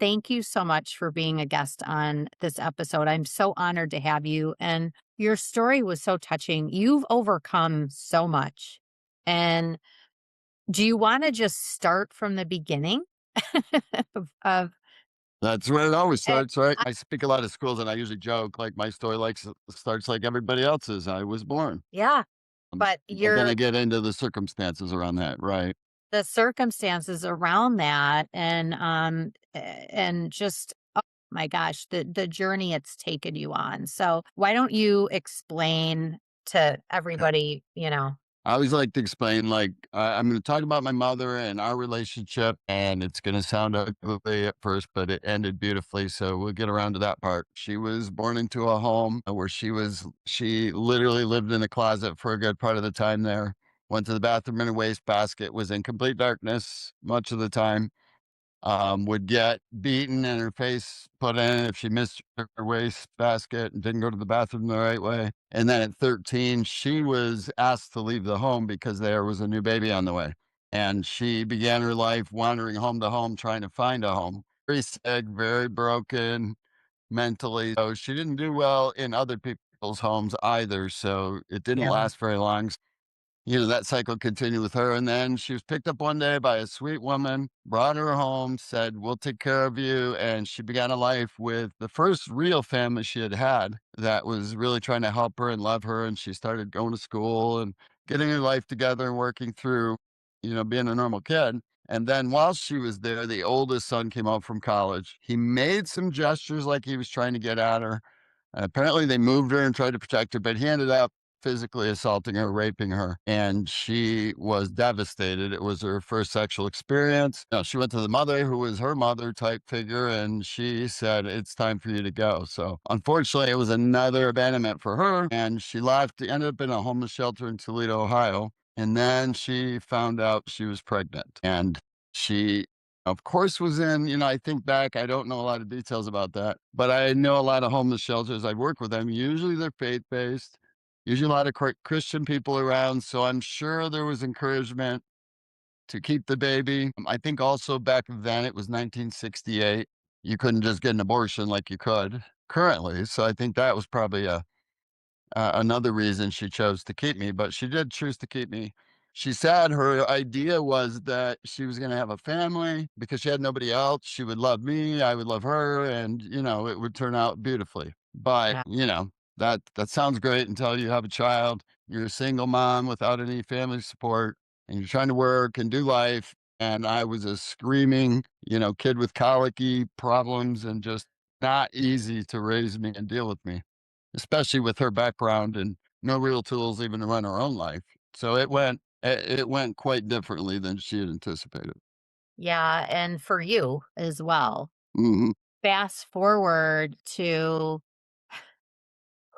Thank you so much for being a guest on this episode. I'm so honored to have you. And your story was so touching. You've overcome so much. And do you want to just start from the beginning of That's where it always eh, starts, right? I- I speak a lot of schools, and I usually joke, like, my story, like, starts like everybody else's. I was born. yeah, but But then I you're get into the circumstances around that, right? the circumstances around that and just oh my gosh, the journey it's taken you on. So why don't you explain to everybody, I always like to explain, like, I'm going to talk about my mother and our relationship, and it's going to sound ugly at first, but it ended beautifully. So we'll get around to that part. She was born into a home where she literally lived in a closet for a good part of the time there. Went to the bathroom in a wastebasket, was in complete darkness much of the time. Would get beaten and her face put in if she missed her waste basket and didn't go to the bathroom the right way. And then at 13, she was asked to leave the home because there was a new baby on the way. And she began her life wandering home to home trying to find a home. Very sick, very broken mentally. So she didn't do well in other people's homes either. So it didn't yeah. last very long. That cycle continued with her, and then she was picked up one day by a sweet woman, brought her home, said, "We'll take care of you," and she began a life with the first real family she had had that was really trying to help her and love her, and she started going to school and getting her life together and working through, being a normal kid. And then while she was there, the oldest son came home from college. He made some gestures like he was trying to get at her. Apparently, they moved her and tried to protect her, but he ended up physically assaulting her, raping her, and she was devastated. It was her first sexual experience. She went to the mother, who was her mother type figure, and she said, "It's time for you to go." So, unfortunately, it was another abandonment for her, and she left, ended up in a homeless shelter in Toledo, Ohio. And then she found out she was pregnant, and she of course, was in, I think back, I don't know a lot of details about that, but I know a lot of homeless shelters. I've worked with them. Usually they're faith based, usually a lot of Christian people around. So I'm sure there was encouragement to keep the baby. I think also back then it was 1968. You couldn't just get an abortion like you could currently. So I think that was probably another reason she chose to keep me, but she did choose to keep me. She said her idea was that she was going to have a family because she had nobody else. She would love me, I would love her, and it would turn out beautifully. But Yeah. that sounds great until you have a child. You're a single mom without any family support, and you're trying to work and do life. And I was a screaming, kid with colicky problems and just not easy to raise me and deal with me, especially with her background and no real tools even to run her own life. So it went quite differently than she had anticipated. Yeah, and for you as well. Mhm. Fast forward to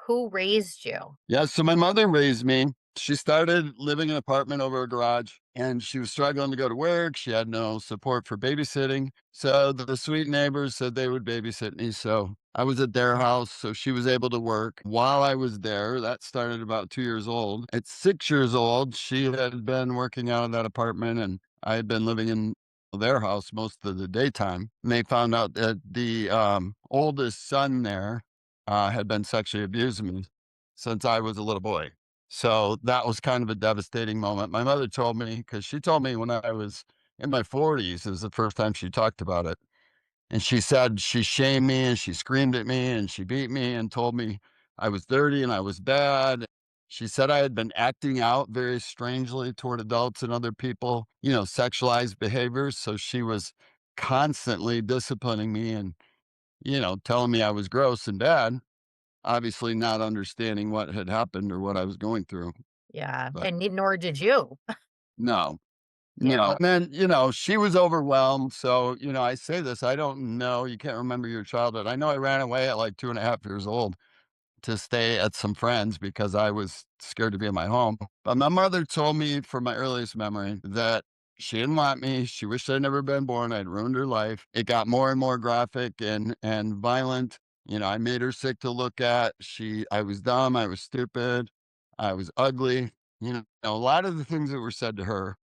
who raised you? Yeah, so my mother raised me. She started living in an apartment over a garage, and she was struggling to go to work. She had no support for babysitting. So the sweet neighbors said they would babysit me. So I was at their house. So she was able to work while I was there. That started about 2 years old. At 6 years old, she had been working out of that apartment, and I had been living in their house most of the daytime. And they found out that the oldest son there had been sexually abusing me since I was a little boy. So that was kind of a devastating moment. My mother told me, because she told me when I was in my 40s, is the first time she talked about it. And she said she shamed me and she screamed at me and she beat me and told me I was dirty and I was bad. She said I had been acting out very strangely toward adults and other people, sexualized behaviors. So she was constantly disciplining me and, telling me I was gross and bad, obviously not understanding what had happened or what I was going through, Yeah, but and nor did you. no, no. Yeah. And then, she was overwhelmed. So, I say this, I don't know. You can't remember your childhood. I know I ran away at like 2.5 years old to stay at some friends because I was scared to be in my home. But my mother told me from my earliest memory that she didn't want me. She wished I'd never been born. I'd ruined her life. It got more and more graphic and violent. I made her sick to look at. I was dumb. I was stupid. I was ugly. A lot of the things that were said to her.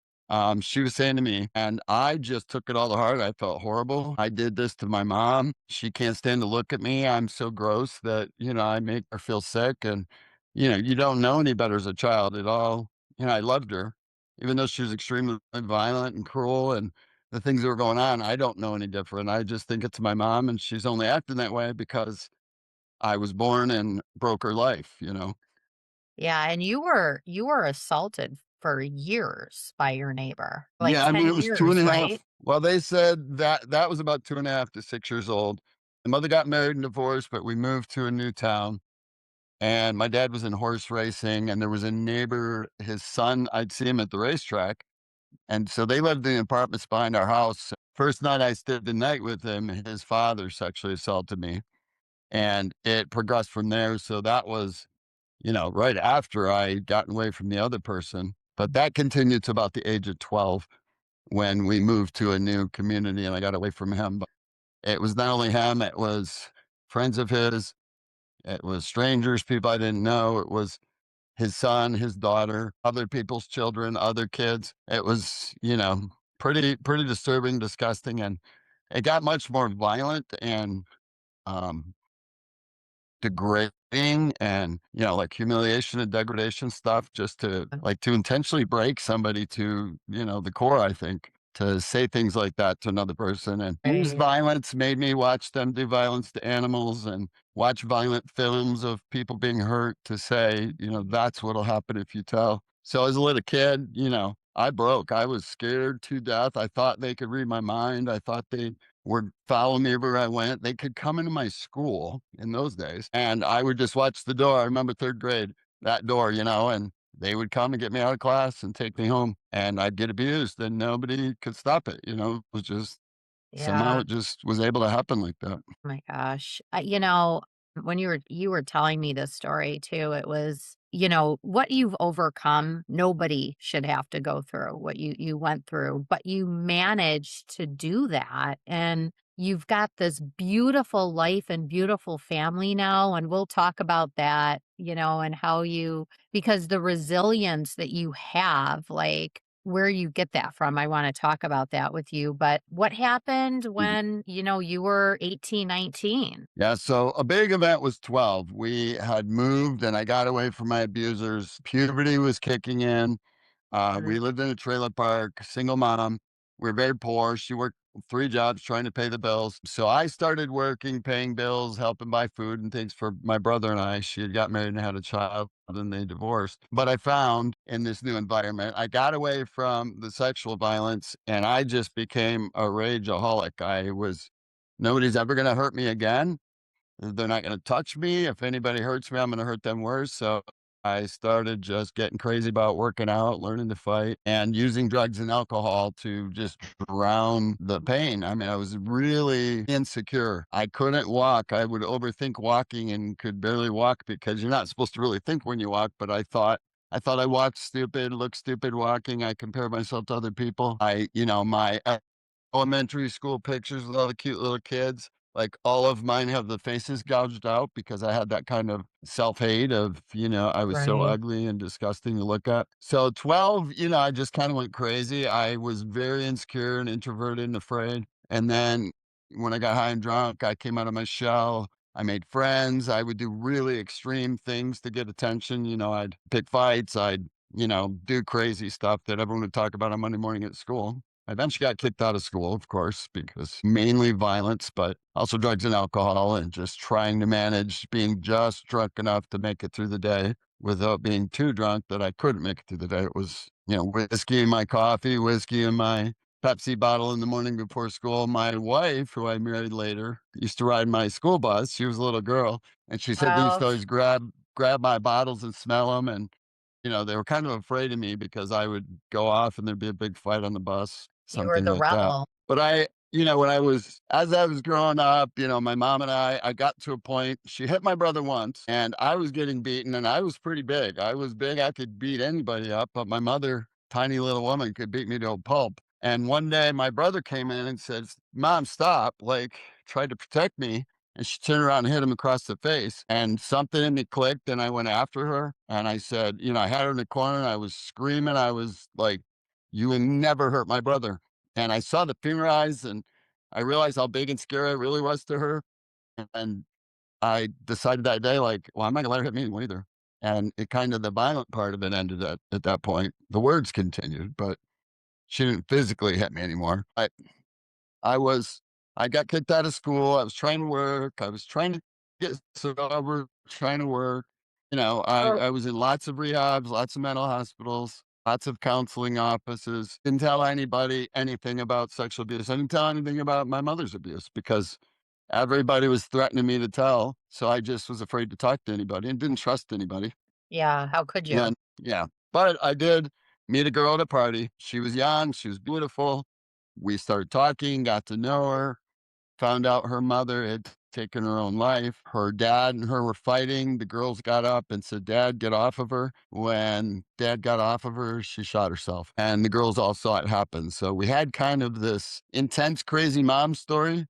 She was saying to me, and I just took it all to heart. I felt horrible. I did this to my mom. She can't stand to look at me. I'm so gross that, I make her feel sick. And, you don't know any better as a child at all. I loved her, even though she was extremely violent and cruel and the things that were going on. I don't know any different. I just think it's my mom, and she's only acting that way because I was born and broke her life. Yeah, and you were assaulted for years by your neighbor, like Yeah, I mean, 10 it was two and years, a right? half. Well, they said that was about 2.5 to 6 years old. My mother got married and divorced, but we moved to a new town, and my dad was in horse racing, and there was a neighbor, his son, I'd see him at the racetrack, and so they lived in the apartments behind our house. First night I stayed the night with him, his father sexually assaulted me, and it progressed from there, so that was, right after I gotten away from the other person, but that continued to about the age of 12 when we moved to a new community and I got away from him. But it was not only him, it was friends of his, it was strangers, people I didn't know, it was his son, his daughter, other people's children, other kids. It was, pretty disturbing, disgusting, and it got much more violent and um degrading and, like humiliation and degradation stuff just to intentionally break somebody to, the core, I think, to say things like that to another person and use Right. violence made me watch them do violence to animals and watch violent films of people being hurt to say, that's what'll happen if you tell. So as a little kid, I broke. I was scared to death. I thought they could read my mind. I thought they would follow me everywhere I went. They could come into my school in those days, and I would just watch the door. I remember 3rd grade, that door, and they would come and get me out of class and take me home, and I'd get abused, and nobody could stop it. It was just somehow Yeah. it just was able to happen like that. My gosh. When you were telling me this story too, it was, what you've overcome, nobody should have to go through what you went through, but you managed to do that, and you've got this beautiful life and beautiful family now, and we'll talk about that, and how you because the resilience that you have, like where you get that from. I wanna talk about that with you, but what happened when, you were 18, 19? Yeah, so a big event was 12. We had moved and I got away from my abusers. Puberty was kicking in. We lived in a trailer park, single mom. We were very poor. She worked 3 jobs trying to pay the bills. So I started working, paying bills, helping buy food and things for my brother and I. She had got married and had a child, and they divorced. But I found in this new environment, I got away from the sexual violence and I just became a rageaholic. Nobody's ever going to hurt me again. They're not gonna touch me. If anybody hurts me, I'm gonna hurt them worse. So I started just getting crazy about working out, learning to fight, and using drugs and alcohol to just drown the pain. I mean, I was really insecure. I couldn't walk. I would overthink walking and could barely walk because you're not supposed to really think when you walk, but I thought I walked stupid, looked stupid walking. I compared myself to other people. My elementary school pictures with all the cute little kids. Like all of mine have the faces gouged out because I had that kind of self-hate of, I was so Right. ugly and disgusting to look at. So 12, I just kind of went crazy. I was very insecure and introverted and afraid. And then when I got high and drunk, I came out of my shell. I made friends. I would do really extreme things to get attention. I'd pick fights. I'd, do crazy stuff that everyone would talk about on Monday morning at school. I eventually got kicked out of school, of course, because mainly violence, but also drugs and alcohol, and just trying to manage being just drunk enough to make it through the day without being too drunk that I couldn't make it through the day. It was, whiskey in my coffee, whiskey in my Pepsi bottle in the morning before school. My wife, who I married later, used to ride my school bus. She was a little girl, and she said they used Well, to always grab my bottles and smell them, and they were kind of afraid of me because I would go off and there'd be a big fight on the bus, you were something the like that. rebel. But as I was growing up, my mom and I got to a point, she hit my brother once and I was getting beaten and I was pretty big. I was big. I could beat anybody up, but my mother, tiny little woman, could beat me to a pulp. And one day my brother came in and said, "Mom, stop," like tried to protect me. And she turned around and hit him across the face. And something in me clicked, and I went after her. And I said, I had her in the corner and I was screaming. I was like, you will never hurt my brother. And I saw the fear in her eyes, and I realized how big and scary it really was to her. And I decided that day, like, well, I'm not gonna let her hit me anymore either. And it kind of the violent part of it ended at that point. The words continued, but she didn't physically hit me anymore. I was I got kicked out of school. I was trying to work. I was trying to get sober, trying to work. Oh, I was in lots of rehabs, lots of mental hospitals, lots of counseling offices. Didn't tell anybody anything about sexual abuse. I didn't tell anything about my mother's abuse because everybody was threatening me to tell. So I just was afraid to talk to anybody and didn't trust anybody. yeah, how could you? And yeah, but I did meet a girl at a party. She was young, she was beautiful. We started talking, got to know her, found out her mother had taken her own life. Her dad and her were fighting. The girls got up and said, "Dad, get off of her." When dad got off of her, she shot herself. And the girls all saw it happen. So we had kind of this intense, crazy mom story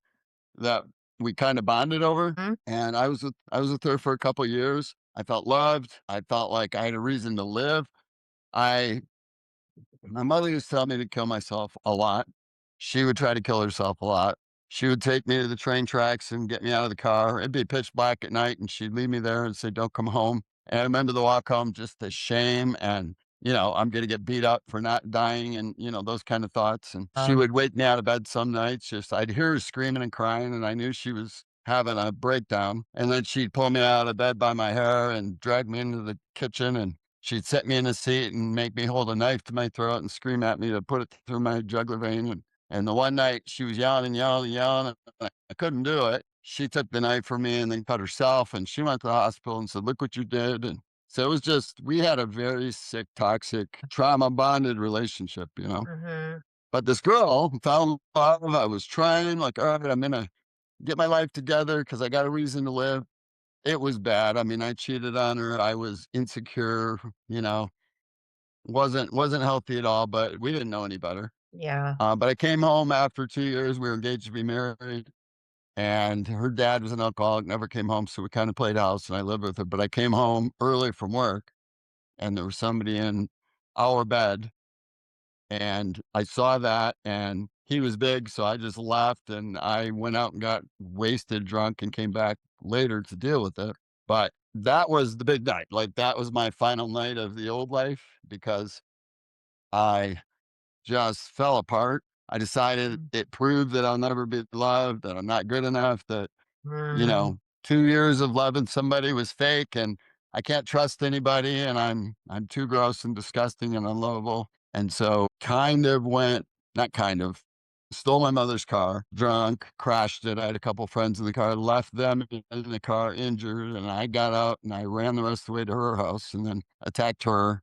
that we kind of bonded over. Mhm. And I was with her for a couple years. I felt loved. I felt like I had a reason to live. I My mother used to tell me to kill myself a lot. She would try to kill herself a lot. She would take me to the train tracks and get me out of the car. It'd be pitch black at night, and she'd leave me there and say, "Don't come home." And I remember the walk home, just the shame and, I'm going to get beat up for not dying and, those kind of thoughts. And she would wake me out of bed some nights. Just I'd hear her screaming and crying, and I knew she was having a breakdown. And then she'd pull me out of bed by my hair and drag me into the kitchen, and she'd set me in a seat and make me hold a knife to my throat and scream at me to put it through my jugular vein. And the one night she was yelling and yelling and yelling, and I couldn't do it. She took the knife from me and then cut herself. And she went to the hospital and said, "Look what you did." And so it was just, we had a very sick, toxic, trauma bonded relationship. Mhm. But this girl fell in love. I was trying, like, all right, I'm going to get my life together because I got a reason to live. It was bad. I mean, I cheated on her. I was insecure, you know, wasn't healthy at all, but we didn't know any better. Yeah. But I came home after 2 years. We were engaged to be married, and her dad was an alcoholic, never came home, so we kinda played house, and I lived with her, but I came home early from work, and there was somebody in our bed, and I saw that, and he was big, so I just left, and I went out and got wasted drunk and came back later to deal with it. But that was the big night. Like, that was my final night of the old life because I just fell apart. I decided Mm. it proved that I'll never be loved, that I'm not good enough, that, Mm. 2 years of loving somebody was fake, and I can't trust anybody, and I'm too gross and disgusting and unlovable. And so kind of went, not kind of, stole my mother's car, drunk, crashed it. I had a couple friends in the car, left them in the car injured, and I got out and I ran the rest of the way to her house and then attacked her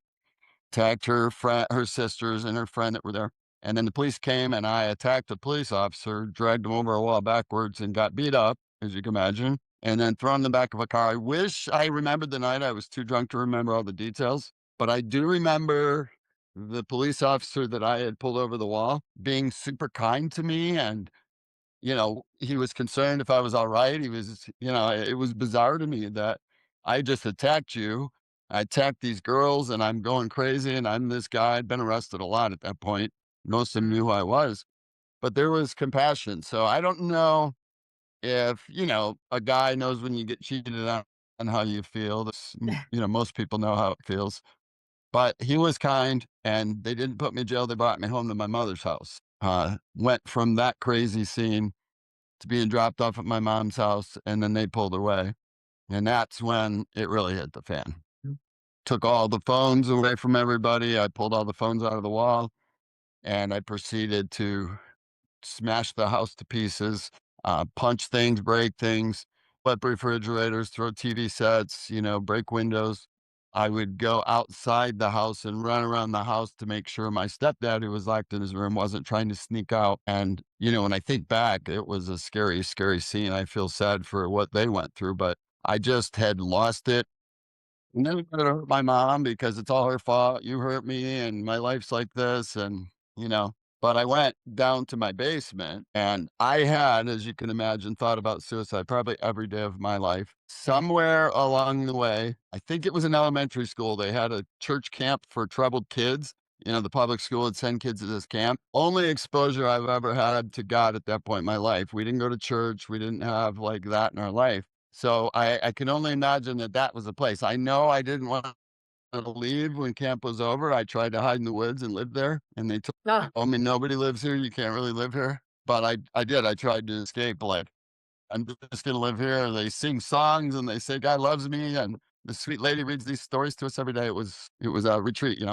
friend, her sisters, and her friend that were there. And then the police came, and I attacked a police officer, dragged him over a wall backwards, and got beat up, as you can imagine, and then thrown in the back of a car. I wish I remembered the night. I was too drunk to remember all the details, but I do remember the police officer that I had pulled over the wall being super kind to me, and he was concerned if I was all right. It was bizarre to me that I just attacked you. I attacked these girls and I'm going crazy and I'm this guy. I'd been arrested a lot at that point. Most of them knew who I was, but there was compassion. So I don't know if, a guy knows when you get cheated on and how you feel. Most people know how it feels, but he was kind and they didn't put me in jail. They brought me home to my mother's house. Went from that crazy scene to being dropped off at my mom's house, and then they pulled away, and that's when it really hit the fan. Took all the phones away from everybody. I pulled all the phones out of the wall, and I proceeded to smash the house to pieces, punch things, break things, flip refrigerators, throw TV sets, break windows. I would go outside the house and run around the house to make sure my stepdad, who was locked in his room, wasn't trying to sneak out. And, when I think back, it was a scary, scary scene. I feel sad for what they went through, but I just had lost it. Never gonna hurt my mom because it's all her fault. You hurt me and my life's like this you know, but I went down to my basement and I had, as you can imagine, thought about suicide probably every day of my life. Yeah. Somewhere along the way, I think it was in elementary school, they had a church camp for troubled kids. The public school would send kids to this camp. Only exposure I've ever had to God at that point in my life. We didn't go to church. We didn't have like that in our life. So I can only imagine that that was a place. I know I didn't want to leave when camp was over. I tried to hide in the woods and live there. And they Oh, told me nobody lives here. You can't really live here. But I did. I tried to escape. Like, I'm just gonna live here. They sing songs and they say God loves me, and the sweet lady reads these stories to us every day. It was a retreat.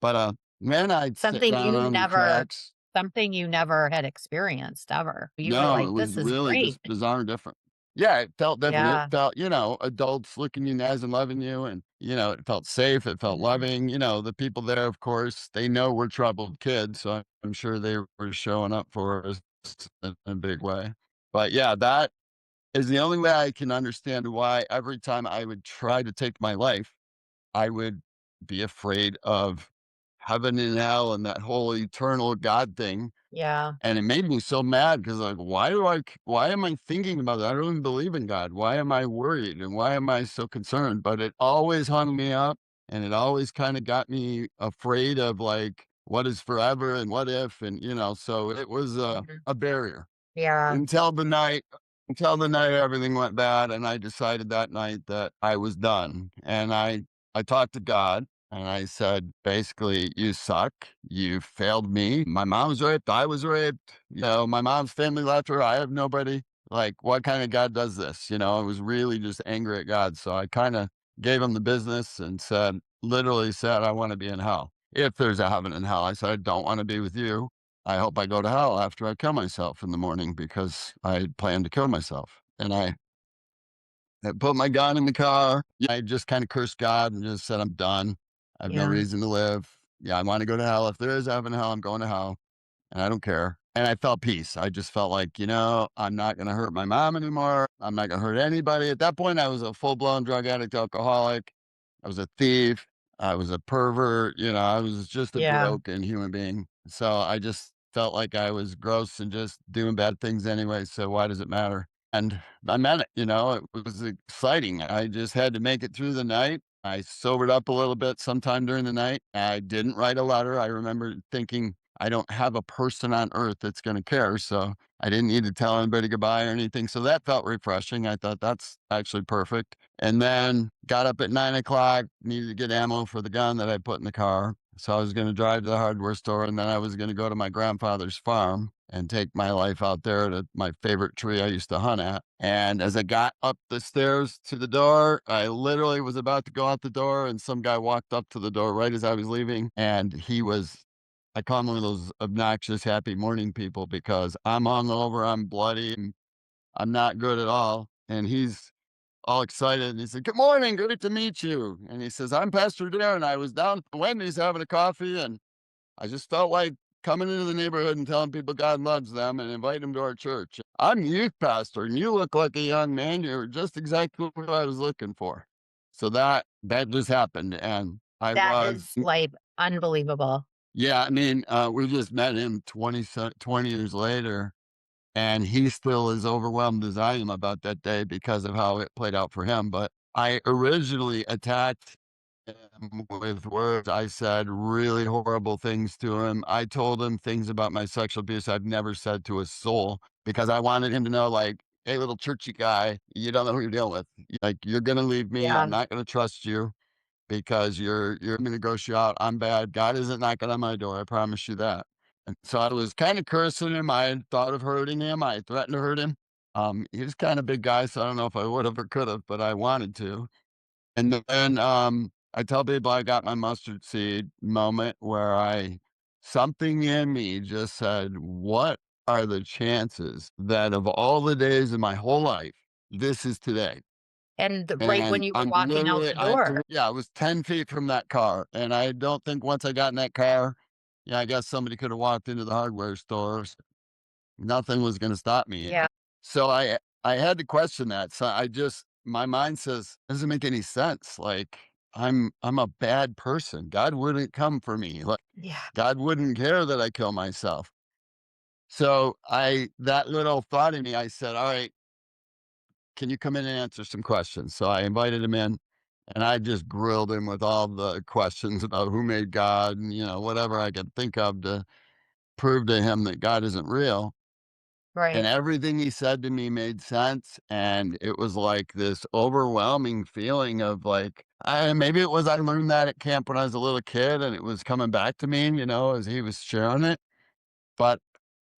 But man, I'd sit something down you on the never tracks. something you never had experienced ever. You were No, like, it was "This is really great." just bizarre and different. Yeah, it felt different. It Yeah. felt, adults looking you in the eyes and loving you, and it felt safe. It felt Mhm. loving. The people there, of course, they know we're troubled kids, so I'm sure they were showing up for us in a big way. But yeah, that is the only way I can understand why every time I would try to take my life, I would be afraid of heaven and hell and that whole eternal God thing. Yeah. And it made me so mad because, like, why am I thinking about that? I don't even believe in God. Why am I worried? And why am I so concerned? But it always hung me up and it always kind of got me afraid of like what is forever and what if. And, so it was Mhm. a barrier. Yeah. Until the night everything went bad, and I decided that night that I was done, and I talked to God, and I said, basically, "You suck. You failed me. My mom was raped. I was raped. My mom's family left her. I have nobody. Like, what kind of God does this?" I was really just angry at God, so I kinda gave him the business and literally said, "I wanna be in hell. If there's a heaven and hell." I said, "I don't wanna be with you. I hope I go to hell after I kill myself in the morning because I plan to kill myself." And I had put my gun in the car. Yeah, I just kind of cursed God and just said, "I'm done. I have no Yeah. reason to live. Yeah, I want to go to hell. If there is heaven and hell, I'm going to hell and I don't care." And I felt peace. I just felt like, I'm not going to hurt my mom anymore. I'm not going to hurt anybody. At that point, I was a full blown drug addict, alcoholic. I was a thief. I was a pervert. I was just a Yeah. broken human being. So I just felt like I was gross and just doing bad things anyway. So why does it matter? And I meant it. It was exciting. I just had to make it through the night. I sobered up a little bit sometime during the night. I didn't write a letter. I remember thinking, I don't have a person on earth that's going to care. So I didn't need to tell anybody goodbye or anything. So that felt refreshing. I thought that's actually perfect. And then got up at 9 o'clock, needed to get ammo for the gun that I put in the car. So I was going to drive to the hardware store and then I was going to go to my grandfather's farm and take my life out there to my favorite tree I used to hunt at. And as I got up the stairs to the door, I literally was about to go out the door and some guy walked up to the door right as I was leaving. And I call him one of those obnoxious happy morning people because I'm hungover, I'm bloody, and I'm not good at all. And he's all excited. And he said, "Good morning. Great to meet you." And he says, "I'm Pastor Darren. I was down at Wendy's having a coffee and I just felt like coming into the neighborhood and telling people God loves them and invite them to our church. I'm youth pastor and you look like a young man. You're just exactly what I was looking for." So that just happened. And I That was, is, like, unbelievable. yeah, I mean, we just met him 20 years later and he's still as overwhelmed as I am about that day because of how it played out for him. But I originally attacked him with words. I said really horrible things to him. I told him things about my sexual abuse I've never said to a soul because I wanted him to know, like, "Hey, little churchy guy, you don't know who you're dealing with. Like, you're going to leave me. Yeah. I'm not going to trust you because you're gonna go shout, 'I'm bad.' God isn't knocking on my door, I promise you that." And so I was kinda cursing him, I had thought of hurting him, I threatened to hurt him. He was kinda big guy, so I don't know if I would've or could've, but I wanted to. And then, I tell people I got my mustard seed moment where something in me just said, "What are the chances that of all the days in my whole life, this is today?" And right when And you were I'm walking out literally the door. yeah, I was 10 feet from that car, and I don't think once I got in that car, yeah, I guess somebody could have walked into the hardware stores. Nothing was gonna stop me. Yeah. So I had to question that. So I just my mind says, "Doesn't make any sense." Like, I'm a bad person. God wouldn't come for me. Like, Yeah. God wouldn't care that I kill myself. So that little thought in me, I said, "All right, can you come in and answer some questions?" So I invited him in. And I just grilled him with all the questions about who made God and, whatever I could think of to prove to him that God isn't real. And Right. everything he said to me made sense. And it was like this overwhelming feeling of like, maybe it was I learned that at camp when I was a little kid and it was coming back to me, as he was sharing it. But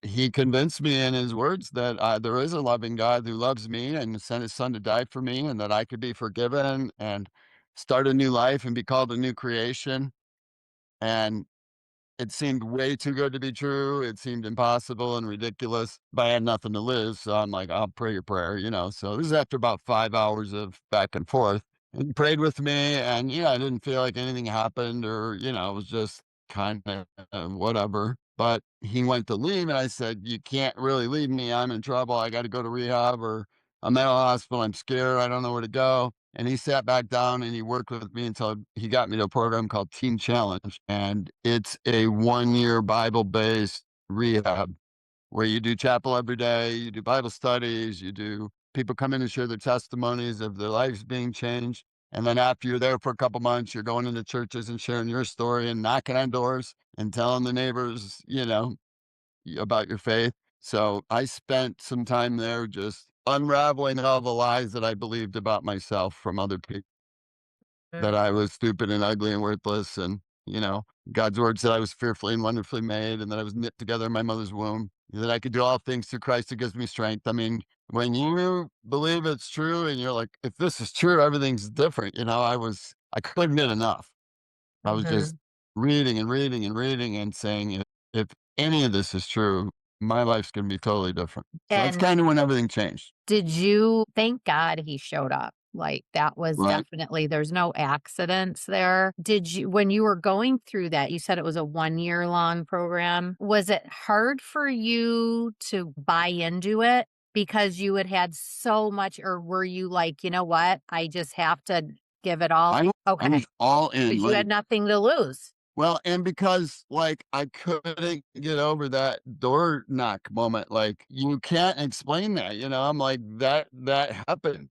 he convinced me in his words that there is a loving God who loves me and sent his son to die for me and that I could be forgiven and start a new life and be called a new creation. And it seemed way too good to be true. It seemed impossible and ridiculous, but I had nothing to lose. So I'm like, I'll pray your prayer. So this is after about 5 hours of back and forth. And he prayed with me. And, I didn't feel like anything happened or, it was just kind of whatever. But he went to leave and I said, you can't really leave me. I'm in trouble. I got to go to rehab or a mental hospital. I'm scared. I don't know where to go. And he sat back down and he worked with me until he got me to a program called Teen Challenge. And it's a 1 year Bible based rehab where you do chapel every day, you do Bible studies, you do people come in and share their testimonies of their lives being changed. And then after you're there for a couple months, you're going into churches and sharing your story and knocking on doors and telling the neighbors, about your faith. So I spent some time there just unraveling all the lies that I believed about myself from other people, Mm. that I was stupid and ugly and worthless. And, God's word said I was fearfully and wonderfully made and that I was knit together in my mother's womb, that I could do all things through Christ who gives me strength. I mean, when you believe it's true and you're like, if this is true, everything's different. I couldn't get enough. I was just Mhm. reading and reading and reading and saying, if any of this is true, my life's going to be totally different. So that's And kind of when everything changed, did you thank God he showed up? Like, that was right? definitely there's no accidents there. Did you when you were going through that, you said it was a one-year-long program. Was it hard for you to buy into it because you had so much, or were you like, "You know what? I just have to give it all." I Okay, was all in. because you Like, had nothing to lose. well, and because, like, I couldn't get over that door knock moment, like, you can't explain that, I'm like, "That happened.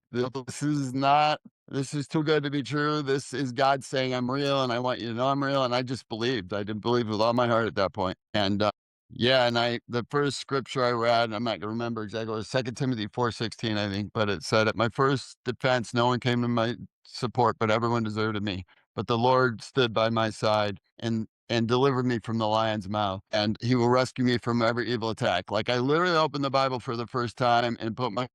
This is too good to be true. This is God saying I'm real, and I want you to know I'm real," and I just believed. I did believe with all my heart at that point, and, yeah, and the first scripture I read, I'm not gonna remember exactly, it was 2 Timothy 4:16, I think, but it said, "At my first defense, no one came to my support, but everyone deserted me. But the Lord stood by my side and delivered me from the lion's mouth, and he will rescue me from every evil attack." Like, I literally opened the Bible for the first time and put my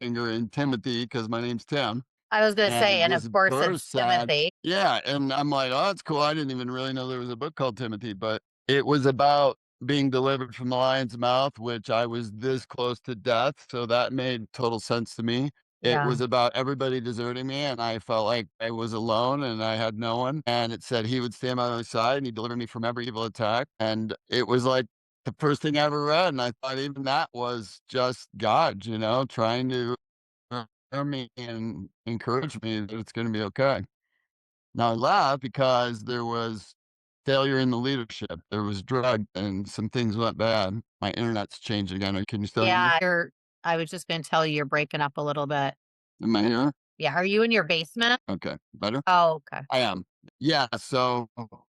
finger in Timothy because my name's Tim, I was gonna say, and and of this course verse it's said, Timothy. yeah, and I'm like, "Oh, that's cool." I didn't even really know there was a book called Timothy, but it was about being delivered from the lion's mouth, which I was this close to death, so that made total sense to me. It Yeah. was about everybody deserting me, and I felt like I was alone and I had no one, and it said he would stand by my side and he'd deliver me from every evil attack, and it was like the first thing I ever read, and I thought even that was just God, trying to me and encourage me that it's gonna be okay. Now I laugh because there was failure in the leadership. There was drug and some things went bad. My internet's changed again. Can you still hear me? Yeah, I was just gonna tell you you're breaking up a little bit. Am I here? Yeah, are you in your basement? Okay, better? Oh, okay. I am. Yeah, so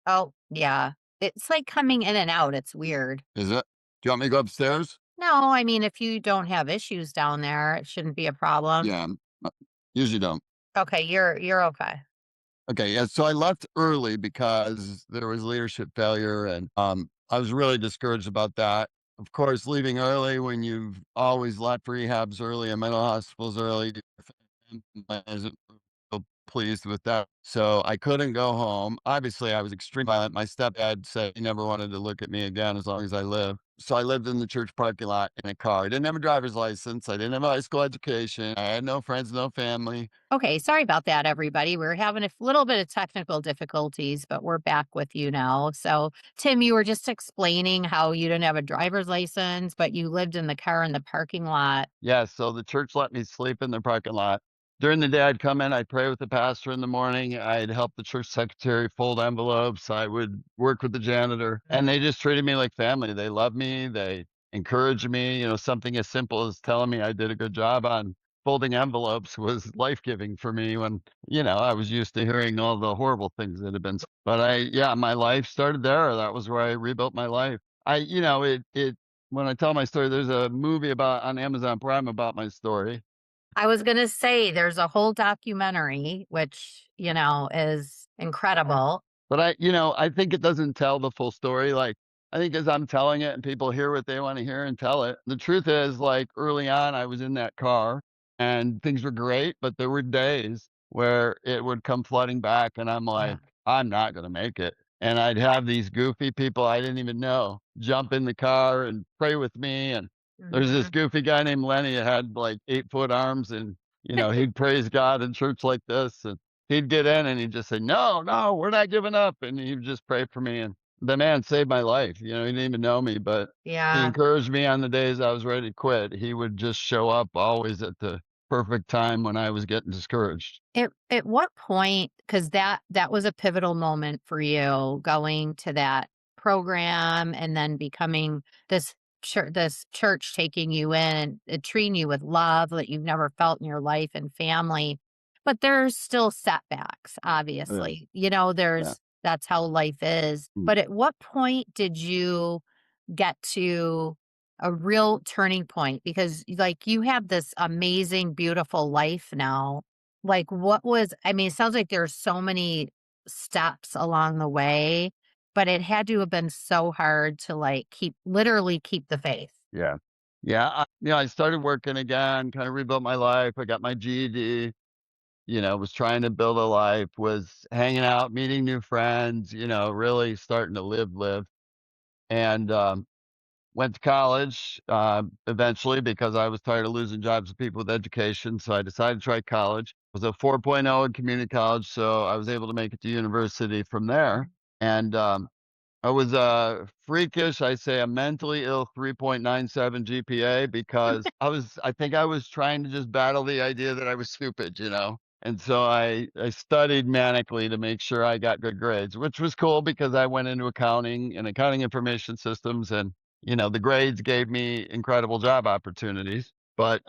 Oh, yeah. It's, like, coming in and out, it's weird. is it? Do you want me to go upstairs? No, I mean, if you don't have issues down there, it shouldn't be a problem. Yeah, uh, usually don't. Okay, you're okay. Okay, yeah, so I left early because there was leadership failure and, I was really discouraged about that. Of course, leaving early when you've always left rehabs early and mental hospitals early, I wasn't real pleased with that. So I couldn't go home. Obviously, I was extremely violent. My stepdad said he never wanted to look at me again as long as I lived. So I lived in the church parking lot in a car. I didn't have a driver's license. I didn't have a high school education. I had no friends, no family. Okay, sorry about that, everybody. We're having a little bit of technical difficulties, but we're back with you now. So, Tim, you were just explaining how you didn't have a driver's license, but you lived in the car in the parking lot. Yeah, so the church let me sleep in the parking lot. During the day, I'd come in, I'd pray with the pastor in the morning, I'd help the church secretary fold envelopes, I would work with the janitor, and they just treated me like family. They loved me, they encouraged me, something as simple as telling me I did a good job on folding envelopes was life-giving for me when, I was used to hearing all the horrible things that had been s but yeah, my life started there. That was where I rebuilt my life. It when I tell my story, there's a movie about on Amazon Prime about my story. I was gonna say there's a whole documentary, which, is incredible. But I think it doesn't tell the full story, like, I think as I'm telling it and people hear what they wanna hear and tell it. The truth is, like, early on, I was in that car and things were great, but there were days where it would come flooding back and I'm Yeah. like, "I'm not gonna make it." And I'd have these goofy people I didn't even know jump in the car and pray with me, and there's this Mhm. goofy guy named Lenny that had, like, 8-foot arms and, he'd praise God in church like this, and he'd get in and he'd just say, "No, no, we're not giving up," and he would just pray for me, and the man saved my life. He didn't even know me, but he Yeah. encouraged me on the days I was ready to quit. He would just show up always at the perfect time when I was getting discouraged. At what point, because that was a pivotal moment for you going to that program and then becoming this church taking you in and treating you with love that you've never felt in your life and family. But there's still setbacks, Yeah, obviously. yeah. That's how life is. Mm. But at what point did you get to a real turning point? Because, like, you have this amazing, beautiful life now. Like, what was I mean, it sounds like there's so many steps along the way, but it had to have been so hard to, like, literally keep the faith. Yeah. Yeah, I started working again, kinda rebuilt my life. I got my GED, was trying to build a life, was hanging out, meeting new friends, really starting to live, and, went to college, eventually because I was tired of losing jobs to people with education, so I decided to try college. It was a 4.0 in community college, so I was able to make it to university from there, and, I was, freakish, I say a mentally ill 3.97 GPA because I think I was trying to just battle the idea that I was stupid, And so I studied manically to make sure I got good grades, which was cool because I went into accounting and accounting information systems and, the grades gave me incredible job opportunities. But,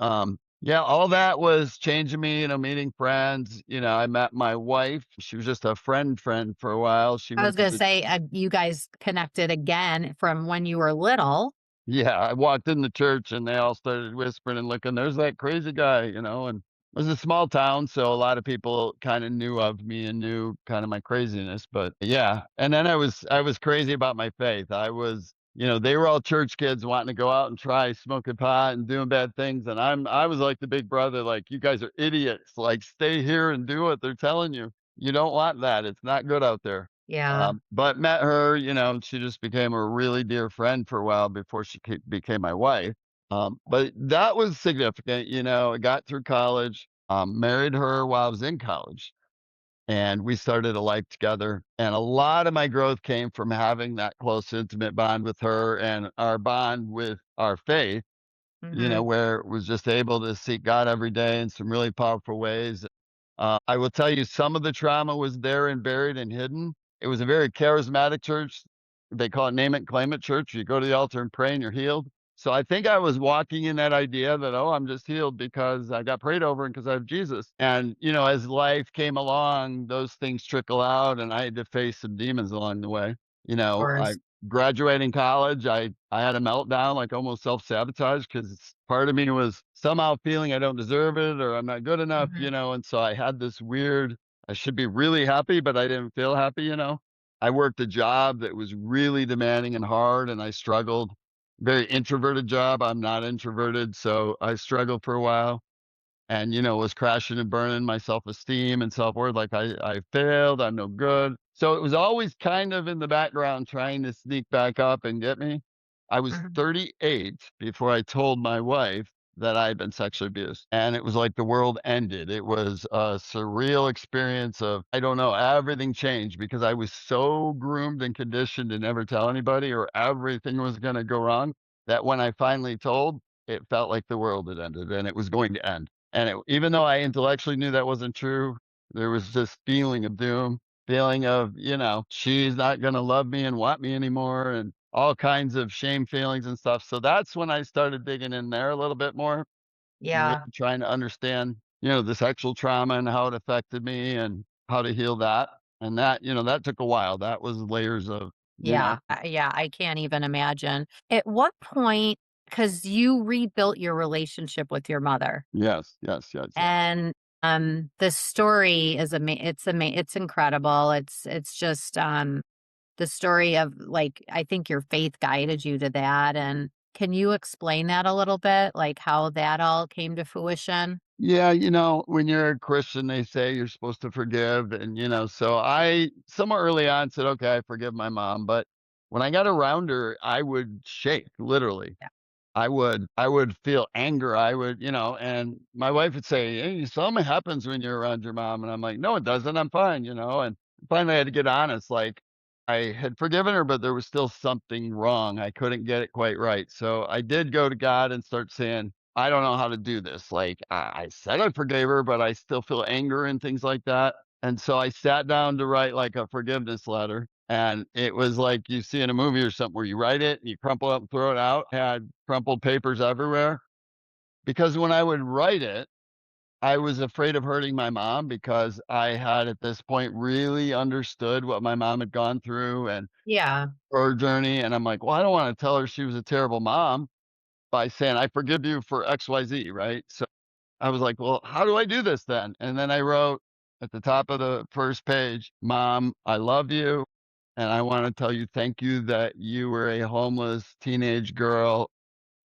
yeah, all that was changing me, meeting friends. I met my wife. She was just a friend for a while. She I was went to gonna the say, you guys connected again from when you were little. Yeah, I walked in the church and they all started whispering and looking, "There's that crazy guy," and it was a small town, so a lot of people kinda knew of me and knew kinda my craziness, but yeah, and then I was crazy about my faith. They were all church kids wanting to go out and try smoking pot and doing bad things, and I was like the big brother, like, "You guys are idiots, like, stay here and do what they're telling you. You don't want that, it's not good out there." Yeah. But met her, she just became a really dear friend for a while before she became my wife. But that was significant. I got through college, married her while I was in college, and we started a life together. And a lot of my growth came from having that close, intimate bond with her and our bond with our faith, Mhm. where it was just able to seek God every day in some really powerful ways. I will tell you some of the trauma was there and buried and hidden. It was a very charismatic church. They call it name it, claim it church. You go to the altar and pray and you're healed. So I think I was walking in that idea that, oh, I'm just healed because I got prayed over and because I have Jesus. And, as life came along, those things trickle out and I had to face some demons along the way. Of I course. graduating college, I had a meltdown, like almost self-sabotage because part of me was somehow feeling I don't deserve it or I'm not good enough, Mhm. and so I had this weird I should be really happy, but I didn't feel happy. I worked a job that was really demanding and hard and I struggled. Very introverted job. I'm not introverted, so I struggled for a while and was crashing and burning my self-esteem and self-worth, like I failed, I'm no good. So it was always kind of in the background trying to sneak back up and get me. I was Mhm. 38 before I told my wife that I had been sexually abused, and it was like the world ended. It was a surreal experience of I don't know, everything changed because I was so groomed and conditioned to never tell anybody or everything was gonna go wrong, that when I finally told, it felt like the world had ended and it was going to end. And even though I intellectually knew that wasn't true, there was this feeling of doom, feeling of, she's not going to love me and want me anymore, and all kinds of shame feelings and stuff. So that's when I started digging in there a little bit more. really Yeah. trying to understand, the sexual trauma and how it affected me and how to heal that. And that, that took a while. That was layers of, Yeah, I can't even imagine. At what point, because you rebuilt your relationship with your mother, yes, yes, yes, yes. and, the story is it's incredible. It's just, the story of, like, I think your faith guided you to that, and can you explain that a little bit? Like, how that all came to fruition? Yeah, when you're a Christian, they say you're supposed to forgive. And, so I somewhat early on said, okay, I forgive my mom. But when I got around her, I would shake, literally. Yeah. I would feel anger. And my wife would say, "Hey, something happens when you're around your mom." And I'm like, "No, it doesn't. I'm fine." And finally I had to get honest, like I had forgiven her, but there was still something wrong. I couldn't get it quite right. So I did go to God and start saying, I don't know how to do this. Like I said I forgave her, but I still feel anger and things like that. And so I sat down to write like a forgiveness letter. And it was like you see in a movie or something where you write it, you crumple it up and throw it out. Had crumpled papers everywhere. Because when I would write it, I was afraid of hurting my mom because I had at this point really understood what my mom had gone through and Yeah. her journey. And I'm like, well, I don't want to tell her she was a terrible mom by saying, I forgive you for XYZ, right? So I was like, well, how do I do this then? And then I wrote at the top of the first page, Mom, I love you. And I want to tell you thank you that you were a homeless teenage girl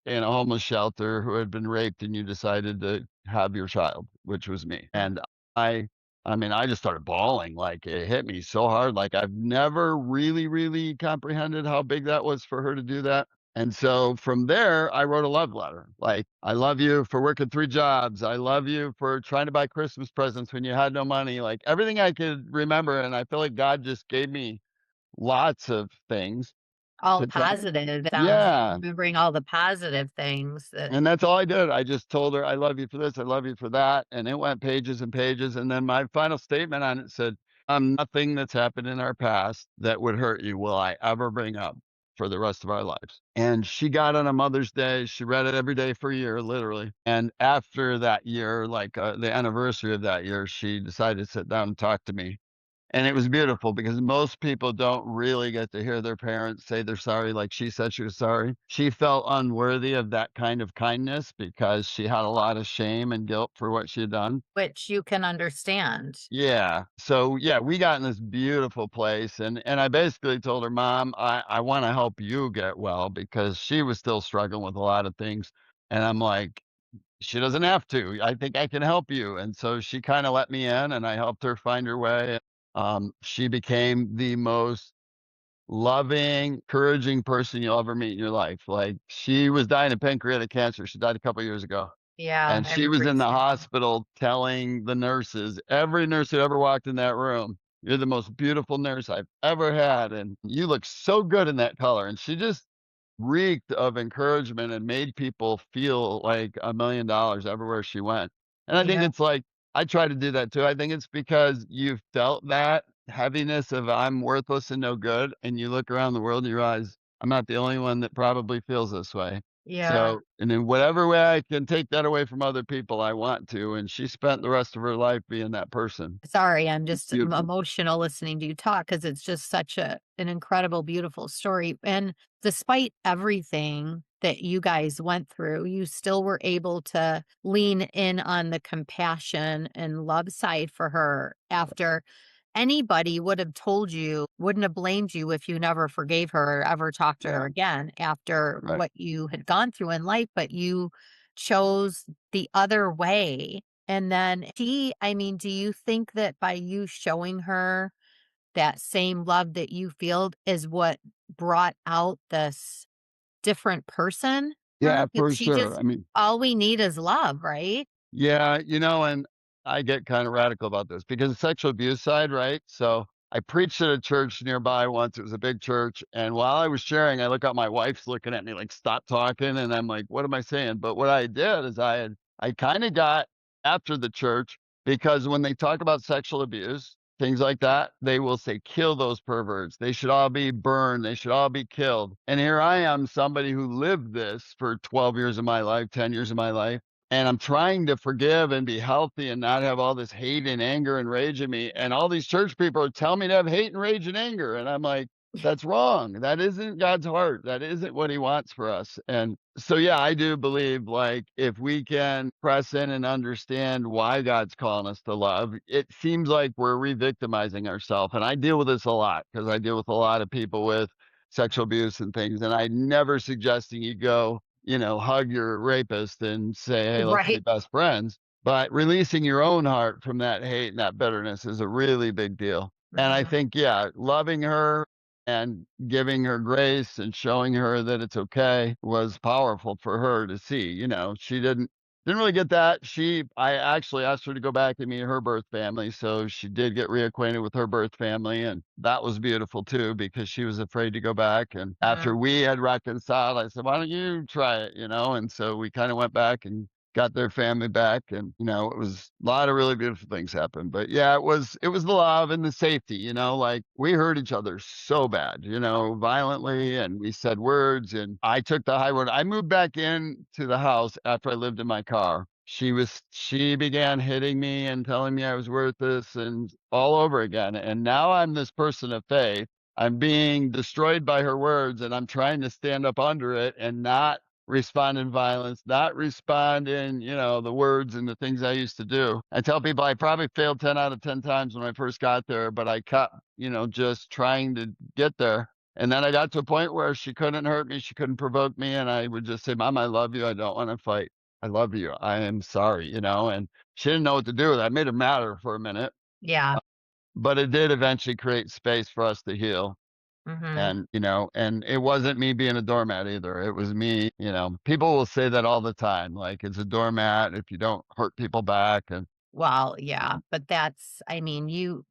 in a homeless shelter who had been raped and you decided to have your child, which was me. Mm. And I I mean, I just started bawling, like, it hit me so hard, like, I've never really, really comprehended how big that was for her to do that. And so from there, I wrote a love letter, like, "I love you for working 3 jobs. I love you for trying to buy Christmas presents when you had no money," like, everything I could remember, and I feel like God just gave me lots of things All to tell. positive, it sounds Yeah. remembering all the positive things that And that's all I did. I just told her, "I love you for this, I love you for that," and it went pages and pages, and then my final statement on it said, Nothing that's happened in our past that would hurt you will I ever bring up for the rest of our lives." And she got on a Mother's Day, she read it every day for a year, literally, and after that year, like, the anniversary of that year, she decided to sit down and talk to me. And it was beautiful because most people don't really get to hear their parents say they're sorry like she said she was sorry. She felt unworthy of that kind of kindness because she had a lot of shame and guilt for what she had done. which you can understand. Yeah. So, yeah, we got in this beautiful place, and I basically told her, "Mom, I wanna help you get well," because she was still struggling with a lot of things, and I'm like, "She doesn't have to. I think I can help you." And so she kinda let me in, and I helped her find her way. She became the most loving, encouraging person you'll ever meet in your life. Like, she was dying of pancreatic cancer. She died a couple years ago. Yeah, And I she was remember you in the saying that. hospital telling the nurses, every nurse who ever walked in that room, "You're the most beautiful nurse I've ever had, and you look so good in that color." And she just reeked of encouragement and made people feel like $1,000,000 everywhere she went. And I think Yeah, it's like, I try to do that too. I think it's because you felt that heaviness of I'm worthless and no good, and you look around the world and you realize I'm not the only one that probably feels this way. yeah. So, and in whatever way I can take that away from other people, I want to. And she spent the rest of her life being that person. Sorry, I'm It's just beautiful. emotional listening to you talk because it's just such an incredible, beautiful story. And despite everything that you guys went through, you still were able to lean in on the compassion and love side for her after anybody would have told you, wouldn't have blamed you if you never forgave her or ever talked to her Yeah. again after Right. what you had gone through in life, but you chose the other way. And then I mean, do you think that by you showing her that same love that you feel is what brought out this different person? Her? Yeah, for She sure. just, I mean, all we need is love, right? yeah, and I get kind of radical about this because the sexual abuse side, right? So I preached at a church nearby once. It was a big church. And while I was sharing, I look out, my wife's looking at me like, stop talking. And I'm like, what am I saying? But what I did is I kind of got after the church because when they talk about sexual abuse, things like that, they will say, kill those perverts. They should all be burned. They should all be killed. And here I am, somebody who lived this for 12 years of my life, 10 years of my life. and I'm trying to forgive and be healthy and not have all this hate and anger and rage in me. And all these church people are telling me to have hate and rage and anger. And I'm like, that's wrong. That isn't God's heart. That isn't what he wants for us. And so, yeah, I do believe like if we can press in and understand why God's calling us to love, it seems like we're re victimizing ourselves. And I deal with this a lot because I deal with a lot of people with sexual abuse and things. And I never suggesting you go, hug your rapist and say, "Hey, let's be Right. best friends." But releasing your own heart from that hate and that bitterness is a really big deal. And I Mhm. think, yeah, loving her and giving her grace and showing her that it's okay was powerful for her to see. She didn't really get that. I actually asked her to go back and meet her birth family, so she did get reacquainted with her birth family, and that was beautiful too because she was afraid to go back. And after Mhm. we had reconciled, I said, "Why don't you try it?" And so we kind of went back and got their family back, and it was a lot of really beautiful things happened. But yeah, it was the love and the safety. Like we hurt each other so bad, violently, and we said words, and I took the high road. I moved back into the house after I lived in my car. She began hitting me and telling me I was worthless and all over again, and now I'm this person of faith. I'm being destroyed by her words, and I'm trying to stand up under it and not respond in violence, not respond in, the words and the things I used to do. I tell people I probably failed 10 out of 10 times when I first got there, but I kept, just trying to get there. And then I got to a point where she couldn't hurt me, she couldn't provoke me, and I would just say, "Mom, I love you. I don't want to fight. I love you. I am sorry," and she didn't know what to do with it. I made it matter for a minute, Yeah. but it did eventually create space for us to heal. Mhm. And it wasn't me being a doormat either. It was me, people will say that all the time, like it's a doormat if you don't hurt people back. And Well, yeah, but I mean, you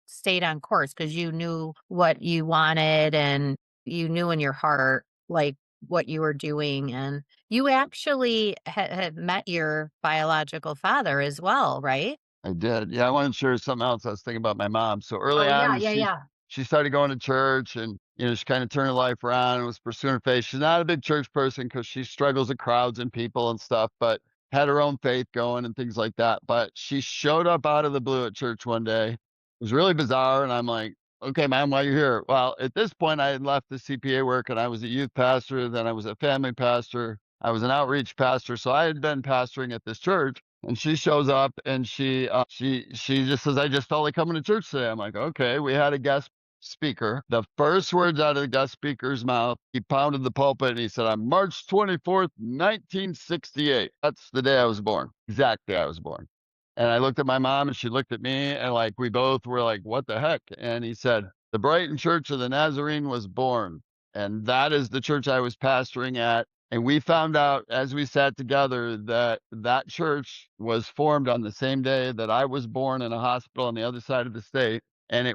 stayed on course because you knew what you wanted and you knew in your heart, like, what you were doing, and you actually had met your biological father as well, right? I did. Yeah, I wanted to share something else. I was thinking about my mom. So early Oh, yeah, on, yeah, yeah. she started going to church, and she kind of turned her life around and was pursuing her faith. She's not a big church person because she struggles with crowds and people and stuff, but had her own faith going and things like that. But she showed up out of the blue at church one day. It was really bizarre, and I'm like, "Okay, ma'am, why are you here?" Well, at this point, I had left the CPA work, and I was a youth pastor. Then I was a family pastor. I was an outreach pastor, so I had been pastoring at this church. And she shows up and she just says, "I just felt like coming to church today." I'm like, "Okay." We had a guest speaker. The first words out of the guest speaker's mouth, he pounded the pulpit and he said, "On March 24th, 1968. That's the day I was born. Exact day I was born." And I looked at my mom and she looked at me, and like we both were like, "What the heck?" And he said, "The Brighton Church of the Nazarene was born." And that is the church I was pastoring at. And we found out as we sat together that that church was formed on the same day that I was born in a hospital on the other side of the state. And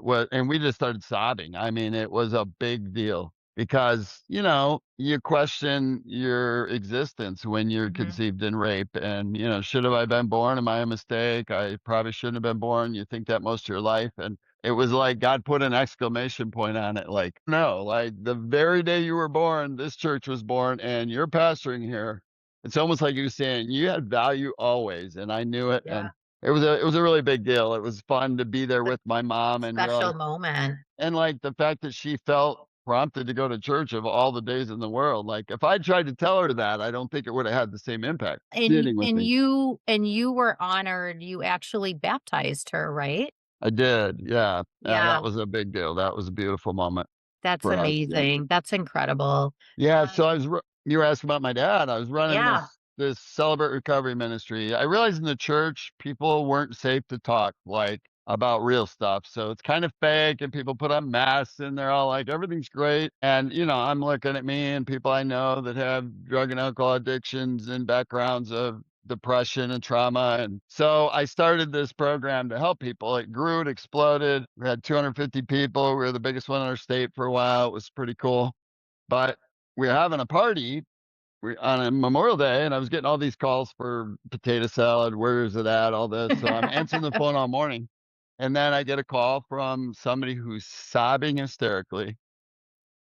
we just started sobbing. I mean, it was a big deal because, you question your existence when you're Mhm. conceived in rape. And, should have I been born? Am I a mistake? I probably shouldn't have been born. You think that most of your life. And it was like God put an exclamation point on it, like, "No, like the very day you were born, this church was born, and you're pastoring here." It's almost like you saying, "You had value always," and I knew it, and Yeah. it was a really big deal. It was fun to be there A with my mom and realize, special moment. and like the fact that she felt prompted to go to church of all the days in the world. Like if I tried to tell her that, I don't think it would have had the same impact. Sitting with me. And you were honored, you actually baptized her, right? I did, yeah. That Yeah, was a big deal. That was a beautiful moment that's for us. Yeah. amazing, that's incredible. Yeah, so Um, you were asking about my dad. I was running yeah, this Celebrate Recovery ministry. I realized in the church people weren't safe to talk like about real stuff. So it's kind of fake and people put on masks and they're all like everything's great. And I'm looking at me and people I know that have drug and alcohol addictions and backgrounds of depression and trauma. And so I started this program to help people. It grew, it exploded. We had 250 people. We were the biggest one in our state for a while. It was pretty cool. But we were having a party on a Memorial Day, and I was getting all these calls for potato salad. Where is it at? All this. So I'm answering the phone all morning. And then I get a call from somebody who's sobbing hysterically.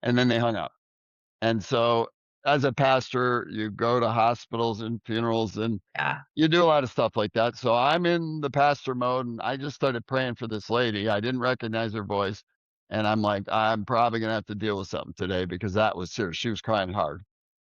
And then they hung up. And so as a pastor, you go to hospitals and funerals and Yeah. you do a lot of stuff like that. So I'm in the pastor mode and I just started praying for this lady. I didn't recognize her voice. And I'm like, I'm probably going to have to deal with something today because that was serious. She was crying hard.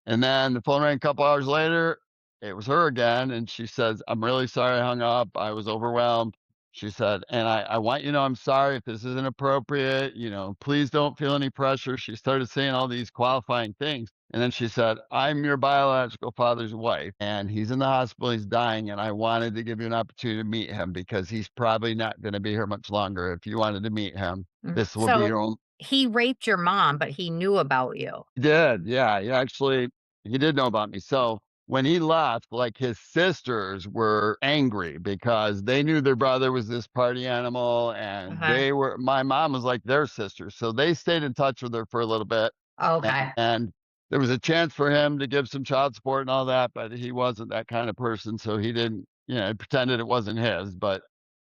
And then the phone rang a couple hours later. It was her again, and she says, "I'm really sorry I hung up. I was overwhelmed." She said, "And I want you to know I'm sorry if this isn't appropriate. Please don't feel any pressure." She started saying all these qualifying things. And then she said, "I'm your biological father's wife, and he's in the hospital. He's dying. And I wanted to give you an opportunity to meet him because he's probably not going to be here much longer. If you wanted to meet him, Mhm. this will be So your own." he raped your mom, but he knew about you. He did, yeah, he did know about me. So, when he left, like, his sisters were angry because they knew their brother was this party animal, and Okay. my mom was like their sister, so they stayed in touch with her for a little bit, Okay. and there was a chance for him to give some child support and all that, but he wasn't that kind of person, so he didn't, he pretended it wasn't his, but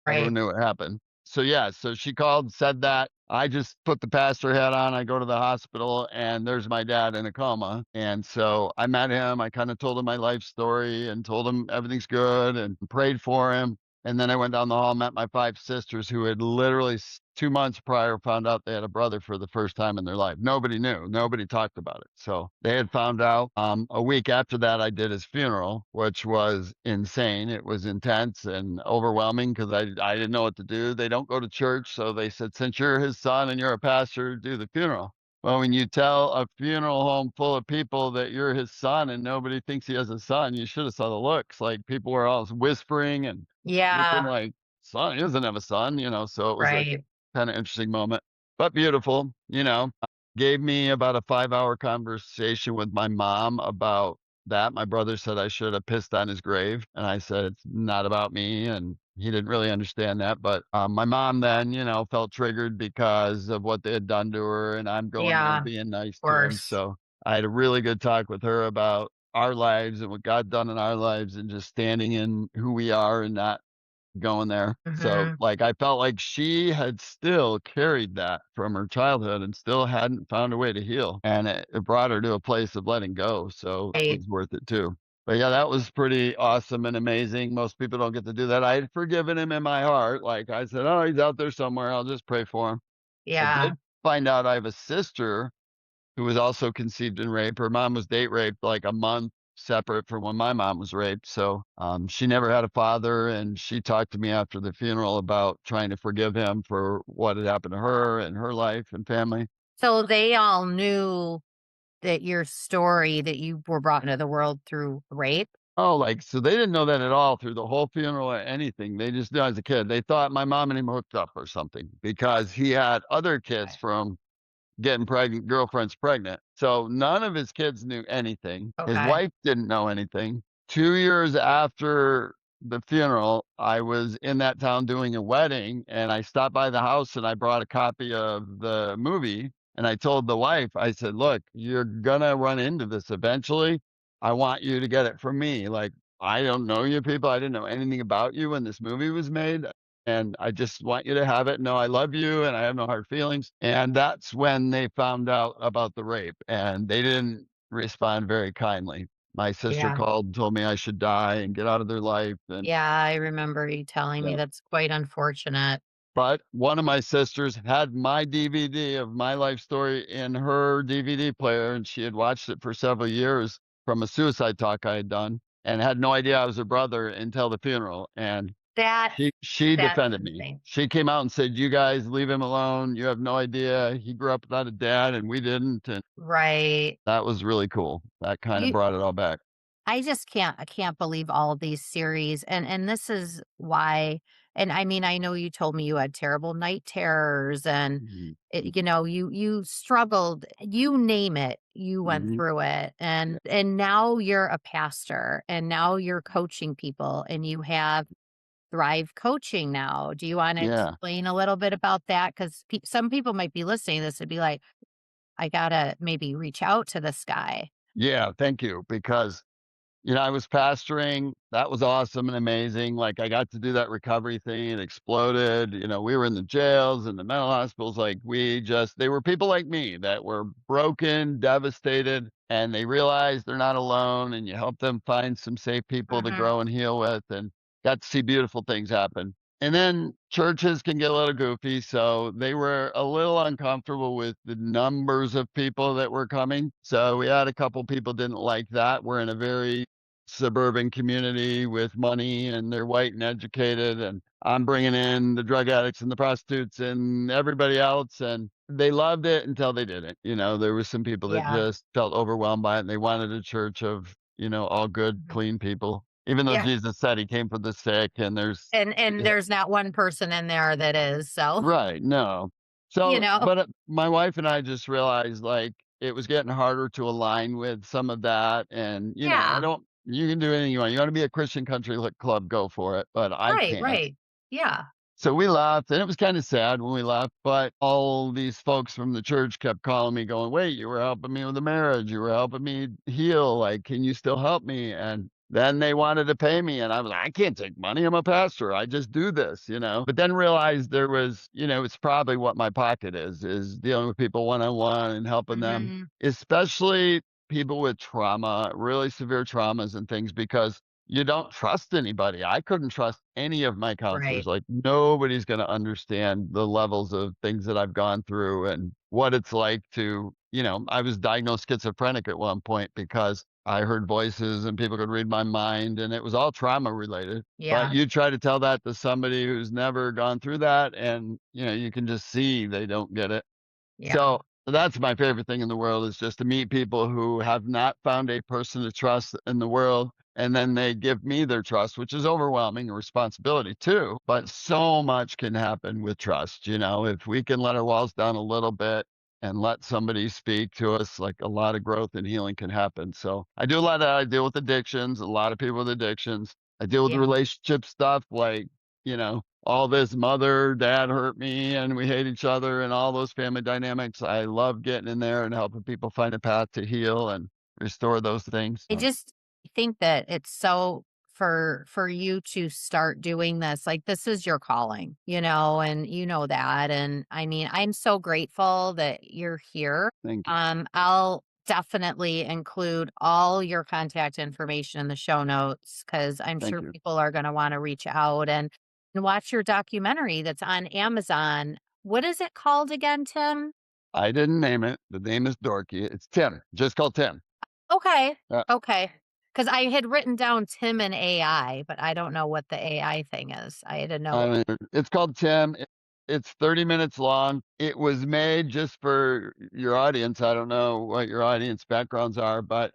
everyone Right. knew it happened. So, yeah, so she called, said that. I just put the pastor hat on, I go to the hospital, and there's my dad in a coma, and so I met him, I kinda told him my life story and told him everything's good and prayed for him, and then I went down the hall, met my 5 sisters who had literally 2 months prior found out they had a brother for the first time in their life. Nobody knew, nobody talked about it. So, they had found out. A week after that, I did his funeral, which was insane. It was intense and overwhelming because I didn't know what to do. They don't go to church, so they said, "Since you're his son and you're a pastor, do the funeral." Well, when you tell a funeral home full of people that you're his son and nobody thinks he has a son, you should have saw the looks. Like, people were all whispering and looking Yeah. like, "Son? He doesn't have a son," so it was a Right. kinda interesting moment, but beautiful. Gave me about a 5-hour conversation with my mom about that. My brother said I should have pissed on his grave, and I said, "It's not about me," and he didn't really understand that, but, my mom then felt triggered because of what they had done to her, and I'm going there Yeah. being nice to her, Worse. so I had a really good talk with her about our lives and what God done in our lives and just standing in who we are and not going there. So, Mhm. like, I felt like she had still carried that from her childhood and still hadn't found a way to heal, and it brought her to a place of letting go, so it Right. was worth it too. But, yeah, that was pretty awesome and amazing. Most people don't get to do that. I had forgiven him in my heart, like, I said, "Oh, he's out there somewhere, I'll just pray for him." I Yeah. did find out I have a sister who was also conceived in rape. Her mom was date raped like a month separate from when my mom was raped. So she never had a father. And she talked to me after the funeral about trying to forgive him for what had happened to her and her life and family. So they all knew that your story that you were brought into the world through rape? Oh, like, so they didn't know that at all through the whole funeral or anything. They just knew as a kid. They thought my mom and him hooked up or something because he had other kids Okay. from getting pregnant, girlfriend's pregnant. So none of his kids knew anything. His Okay. wife didn't know anything. 2 years after the funeral, I was in that town doing a wedding, and I stopped by the house and I brought a copy of the movie, and I told the wife, I said, "Look, you're gonna run into this eventually. I want you to get it from me. Like, I don't know you people. I didn't know anything about you when this movie was made. And I just want you to have it. Know I love you and I have no hard feelings." And that's when they found out about the rape, and they didn't respond very kindly. My sister Yeah. called and told me I should die and get out of their life, and Yeah, I remember you telling me yeah. that's quite unfortunate. But one of my sisters had my DVD of my life story in her DVD player, and she had watched it for several years from a suicide talk I had done and had no idea I was her brother until the funeral, and That she that's defended me. insane. She came out and said, "You guys leave him alone. You have no idea. He grew up without a dad and we didn't." And Right. that was really cool. That kinda You brought it all back. I can't believe all of these series, and this is why, and I mean, I know you told me you had terrible night terrors and Mhm. you struggled, you name it, you went Mhm. through it, Yeah. and now you're a pastor, and now you're coaching people, and you have Thrive Coaching now. Do you wanna Yeah. explain a little bit about that? 'Cause some people might be listening to this and be like, "I gotta maybe reach out to this guy." Yeah, thank you, because I was pastoring. That was awesome and amazing. Like, I got to do that recovery thing. It exploded. We were in the jails and the mental hospitals. Like, they were people like me that were broken, devastated, and they realized they're not alone. And you help them find some safe people to Mhm. grow and heal with, and got to see beautiful things happen. And then churches can get a little goofy. So they were a little uncomfortable with the numbers of people that were coming. So we had a couple people didn't like that. We're in a very suburban community with money, and they're white and educated, and I'm bringing in the drug addicts and the prostitutes and everybody else, and they loved it until they didn't. There was some people that Yeah. just felt overwhelmed by it, and they wanted a church of all good, Mhm. clean people, even though Yeah. Jesus said he came for the sick, and there's And there's not one person in there that is, so, right, no. you So, know? but, my wife and I just realized, like, it was getting harder to align with some of that, and, I Yeah. don't you can do anything you want. You wanna be a Christian country club, go for it, but I Right, can't. right. Yeah. So we left, and it was kinda sad when we left, but all these folks from the church kept calling me going, "Wait, you were helping me with the marriage, you were helping me heal, like, can you still help me?" And then they wanted to pay me, and I was like, "I can't take money, I'm a pastor, I just do this?" But then realized it's probably what my pocket is dealing with people one-on-one and helping them, Mhm. especially people with trauma, really severe traumas and things, because you don't trust anybody. I couldn't trust any of my counselors. Right. Like, nobody's going to understand the levels of things that I've gone through and what it's like I was diagnosed schizophrenic at one point because I heard voices and people could read my mind, and it was all trauma related. But Yeah. you try to tell that to somebody who's never gone through that, and you can just see they don't get it. Yeah. So that's my favorite thing in the world, is just to meet people who have not found a person to trust in the world. And then they give me their trust, which is overwhelming and responsibility too. But so much can happen with trust. If we can let our walls down a little bit and let somebody speak to us, like, a lot of growth and healing can happen. So I do a lot of I deal with addictions, a lot of people with addictions. I deal with Yeah. relationship stuff, like, all this mother, dad hurt me and we hate each other and all those family dynamics. I love getting in there and helping people find a path to heal and restore those things. I So just think that it's so for you to start doing this, like, this is your calling, and you know that, and I mean, I'm so grateful that you're here. thank you. I'll definitely include all your contact information in the show notes because I'm Thank sure you. people are gonna wanna reach out and watch your documentary that's on Amazon. What is it called again, Tim? I didn't name it. The name is Dorky. It's Tim, just called Tim. Okay, Uh, okay. Because I had written down Tim and AI, but I don't know what the AI thing is. I didn't know I what. mean, it's called Tim. It's 30 minutes long. It was made just for your audience. I don't know what your audience backgrounds are, but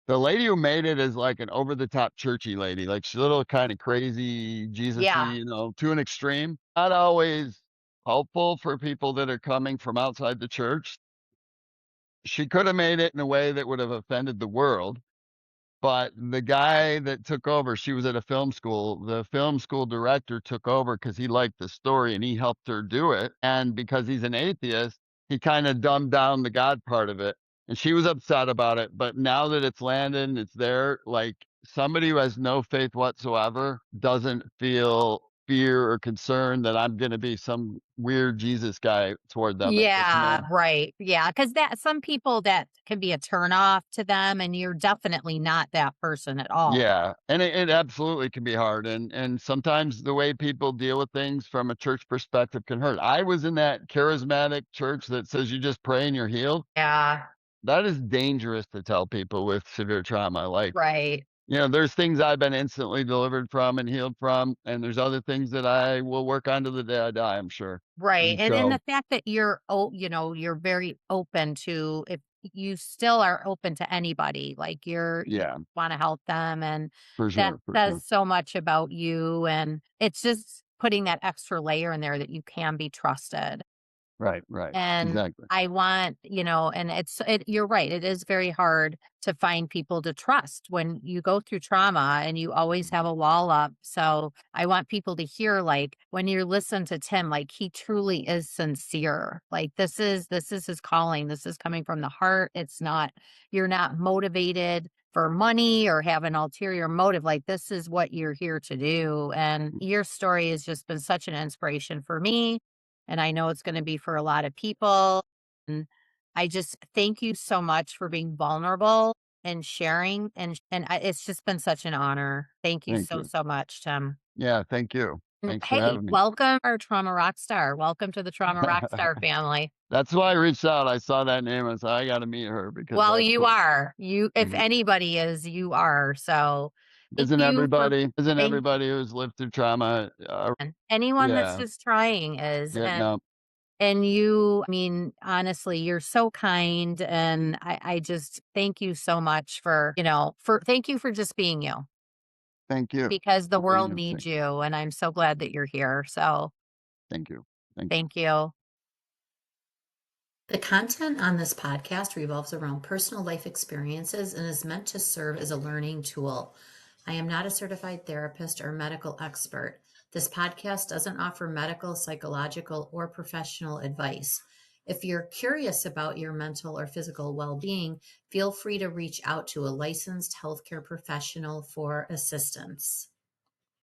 the lady who made it is like an over the top churchy lady. Like, she's a little kind of crazy, Jesus-y, Yeah, to an extreme. Not always helpful for people that are coming from outside the church. She could have made it in a way that would have offended the world. But the guy that took over, she was at a film school. The film school director took over because he liked the story and he helped her do it. And because he's an atheist, he kind of dumbed down the God part of it. And she was upset about it. But now that it's landed and it's there, like, somebody who has no faith whatsoever doesn't feel fear or concern that I'm going to be some weird Jesus guy toward them. yeah, right, yeah. Because that some people that can be a turn off to them, and you're definitely not that person at all. Yeah, and it absolutely can be hard, and sometimes the way people deal with things from a church perspective can hurt. I was in that charismatic church that says you just pray and you're healed. Yeah, That is dangerous to tell people with severe trauma. Like, right. there's things I've been instantly delivered from and healed from, and there's other things that I will work on to the day I die, I'm sure. Right, And and so, the fact that you're very open to if you still are open to anybody, like, you yeah, wanna help them, and for that sure, for says sure. so much about you, and it's just putting that extra layer in there that you can be trusted. Right, right, And exactly. I want, and you're right, it is very hard to find people to trust when you go through trauma and you always have a wall up. So I want people to hear, like, when you listen to Tim, like, he truly is sincere. Like, this is his calling. This is coming from the heart. It's not, you're not motivated for money or have an ulterior motive. Like, this is what you're here to do. And your story has just been such an inspiration for me. And I know it's going to be for a lot of people. And I just thank you so much for being vulnerable and sharing. It's just been such an honor. Thank you Thank so, you. so much, Tim. Yeah, thank you. Thanks for Hey, having me. welcome our trauma rock star. Welcome to the trauma rock star family. That's why I reached out. I saw that name. I said, I got to meet her because Well, that's you cool. are. You if Mhm. anybody is, you are. So, thank Isn't you for everybody? Isn't thank everybody who's lived through trauma? anyone that's Yeah, just trying is. getting up. And you, I mean, honestly, you're so kind, and I just thank you so much for, thank you for just being you, Thank you because the for being world you. needs you, and I'm so glad that you're here. So, Thank you. Thank you. thank you. The content on this podcast revolves around personal life experiences and is meant to serve as a learning tool. I am not a certified therapist or medical expert. This podcast doesn't offer medical, psychological, or professional advice. If you're curious about your mental or physical well being, feel free to reach out to a licensed healthcare professional for assistance.